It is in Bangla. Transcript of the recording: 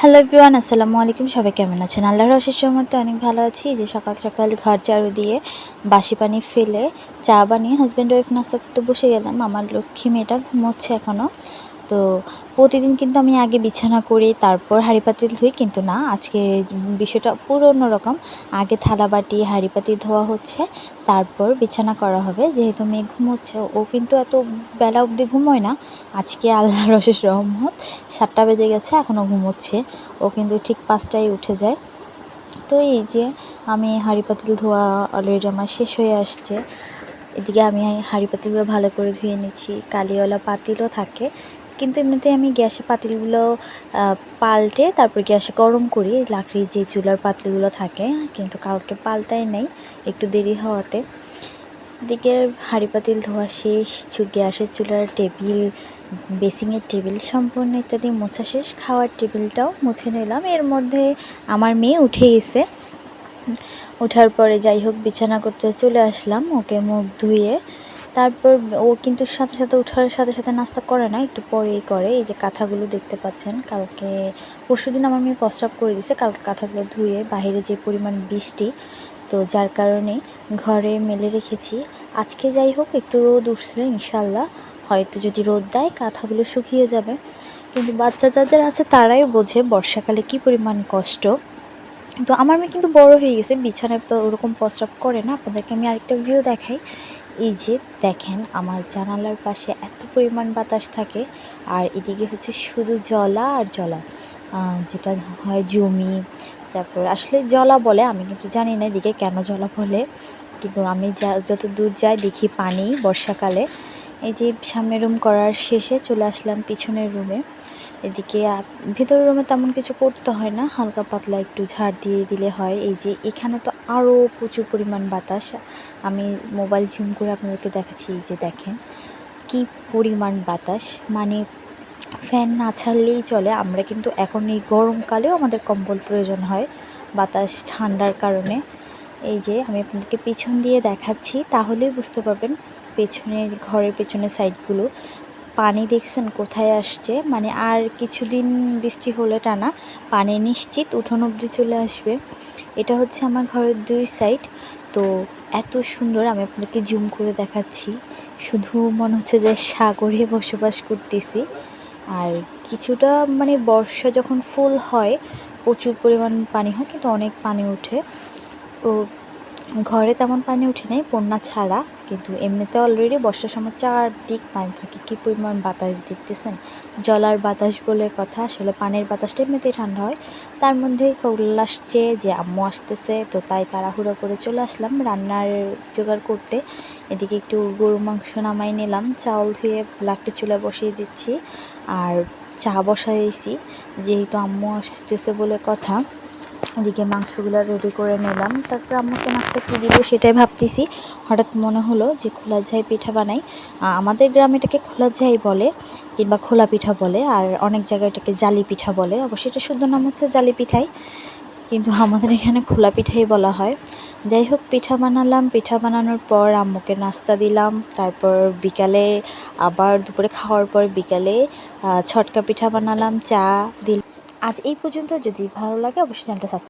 হ্যালো এভরিওয়ান, আসসালামু আলাইকুম। সবাই কেমন আছেন? আল্লাহর অশেষ রহমতে অনেক ভালো আছি। যে সকাল সকাল ঘর ঝাড়ু দিয়ে বাসি পানি ফেলে চা বানিয়ে হাজব্যান্ড ওয়াইফ নাস্তা করতে বসে গেলাম। আমার লক্ষ্মী মেয়েটা ঘুমোচ্ছে এখনও। তো প্রতিদিন কিন্তু আমি আগে বিছানা করি, তারপর হাঁড়ি পাতিল ধুই, কিন্তু না, আজকে বিষয়টা পুরো অন্যরকম। আগে থালা বাটি হাঁড়ি পাতিল ধোয়া হচ্ছে, তারপর বিছানা করা হবে। যেহেতু মেয়ে ঘুমোচ্ছে, ও কিন্তু এত বেলা অবধি ঘুমোয় না। আজকে আল্লাহর অশেষ রহমত, 7টা বেজে গেছে, এখনও ঘুমোচ্ছে। ও কিন্তু ঠিক 5টায় উঠে যায়। তো এই যে আমি হাঁড়ি পাতিল ধোয়া অলরেডি আমার শেষ হয়ে আসছে। এদিকে আমি হাঁড়ি পাতিলগুলো ভালো করে ধুয়ে নিচ্ছি। কালিওয়ালা পাতিলও থাকে, কিন্তু এমনিতে আমি গ্যাসে পাতিলগুলো পাল্টে তারপর গ্যাসে গরম করি, লাকড়ির যে চুলার পাতিলগুলো থাকে, কিন্তু কালকে পাল্টাই নেই একটু দেরি হওয়াতে। এদিকে হাঁড়ি পাতিল ধোয়া শেষ, গ্যাসের চুলার টেবিল, বেসিংয়ের টেবিল সম্পূর্ণ ইত্যাদি মোছা শেষ। খাওয়ার টেবিলটাও মুছে নিলাম। এর মধ্যে আমার মেয়ে উঠে গেছে। ওঠার পরে যাই হোক বিছানা করতে চলে আসলাম, ওকে মুখ ধুয়ে। তারপর ও কিন্তু সাথে সাথে ওঠার সাথে সাথে নাস্তা করে না, একটু পরেই করে। এই যে কাঁথাগুলো দেখতে পাচ্ছেন, কালকে পরশুদিন আমার মেয়ে প্রস্রাব করে দিয়েছে, কালকে কাঁথাগুলো ধুয়ে, বাইরে যে পরিমাণ বৃষ্টি, তো যার কারণে ঘরে মেলে রেখেছি। আজকে যাই হোক একটু রোদ উঠছে, ইনশাল্লাহ হয়তো যদি রোদ দেয় কাঁথাগুলো শুকিয়ে যাবে। কিন্তু বাচ্চা যাদের আছে তারাই বোঝে বর্ষাকালে কী পরিমাণ কষ্ট। তো আমার মেয়ে কিন্তু বড় হয়ে গেছে, বিছানায় তো ওরকম প্রস্রাব করে না। আপনাদেরকে আমি আরেকটা ভিউ দেখাই। এই যে দেখেন, আমার জানালার পাশে এত পরিমাণ বাতাস থাকে, আর এদিকে হচ্ছে শুধু জলা আর জলা, যেটা হয় জমি। তারপর আসলে জলা বলে, আমি কিন্তু জানি না এদিকে কেন জলা বলে, কিন্তু আমি যত দূর যাই দেখি পানি বর্ষাকালে। এই যে সামনের রুম করার শেষে চলে আসলাম পিছনের রুমে। এদিকে ভিতরের রুমে তেমন কিছু করতে হয় না, হালকা পাতলা একটু ঝাড় দিয়ে দিলে হয়। এই যে এখানে তো আরও প্রচুর পরিমাণ বাতাস, আমি মোবাইল জুম করে আপনাদেরকে দেখাচ্ছি। এই যে দেখেন কি পরিমাণ বাতাস, মানে ফ্যান না ছাড়লেই চলে। আমরা কিন্তু এখন এই গরমকালেও আমাদের কম্বল প্রয়োজন হয় বাতাস ঠান্ডার কারণে। এই যে আমি আপনাদেরকে পিছন দিয়ে দেখাচ্ছি, তাহলেই বুঝতে পারবেন। পেছনের ঘরের পেছনের সাইডগুলো পানি দেখছেন কোথায় আসছে, মানে আর কিছুদিন বৃষ্টি হলে টানা পানি নিশ্চিত উঠোন অবধি চলে আসবে। এটা হচ্ছে আমার ঘরের 2 সাইড। তো এত সুন্দর, আমি আপনাদেরকে জুম করে দেখাচ্ছি, শুধু মনে হচ্ছে যে সাগরে বসবাস করতেছি। আর কিছুটা মানে বর্ষা যখন ফুল হয় প্রচুর পরিমাণ পানি হয়, কিন্তু অনেক পানি ওঠে। তো ঘরে তেমন পানি উঠে নাই বন্যা ছাড়া, কিন্তু এমনিতে অলরেডি বর্ষার সময় চারদিক পানি থাকে। কী পরিমাণ বাতাস দেখতেছেন, জলার বাতাস বলে কথা। আসলে পানির বাতাসটা এমনিতেই ঠান্ডা হয়। তার মধ্যে কৌল আসছে যে আম্মু আসতেছে, তো তাই তাড়াহুড়ো করে চলে আসলাম রান্নার জোগাড় করতে। এদিকে একটু গরু মাংস নামাই নিলাম, চাউল ধুয়ে লাকড়ি চুলা বসিয়ে দিচ্ছি, আর চা বসাইছি যেহেতু আম্মু আসতেছে বলে কথা। এদিকে মাংসগুলো রেডি করে নিলাম, তারপর আম্মুকে নাস্তা কী দিব সেটাই ভাবতেছি। হঠাৎ মনে হলো যে খোলা ঝাই পিঠা বানাই। আমাদের গ্রামে এটাকে খোলা ঝাই বলে, কিংবা খোলা পিঠা বলে, আর অনেক জায়গায় এটাকে জালি পিঠা বলে। অবশ্যই এটা শুদ্ধ নাম হচ্ছে জালি পিঠাই, কিন্তু আমাদের এখানে খোলা পিঠাই বলা হয়। যাই হোক পিঠা বানালাম, পিঠা বানানোর পর আম্মুকে নাস্তা দিলাম। তারপর বিকালে আবার দুপুরে খাওয়ার পর বিকালে ছটকা পিঠা বানালাম, চা দিলাম। আজ এই পর্যন্ত। যদি ভালো লাগে অবশ্যই চ্যানেলটা সাবস্ক্রাইব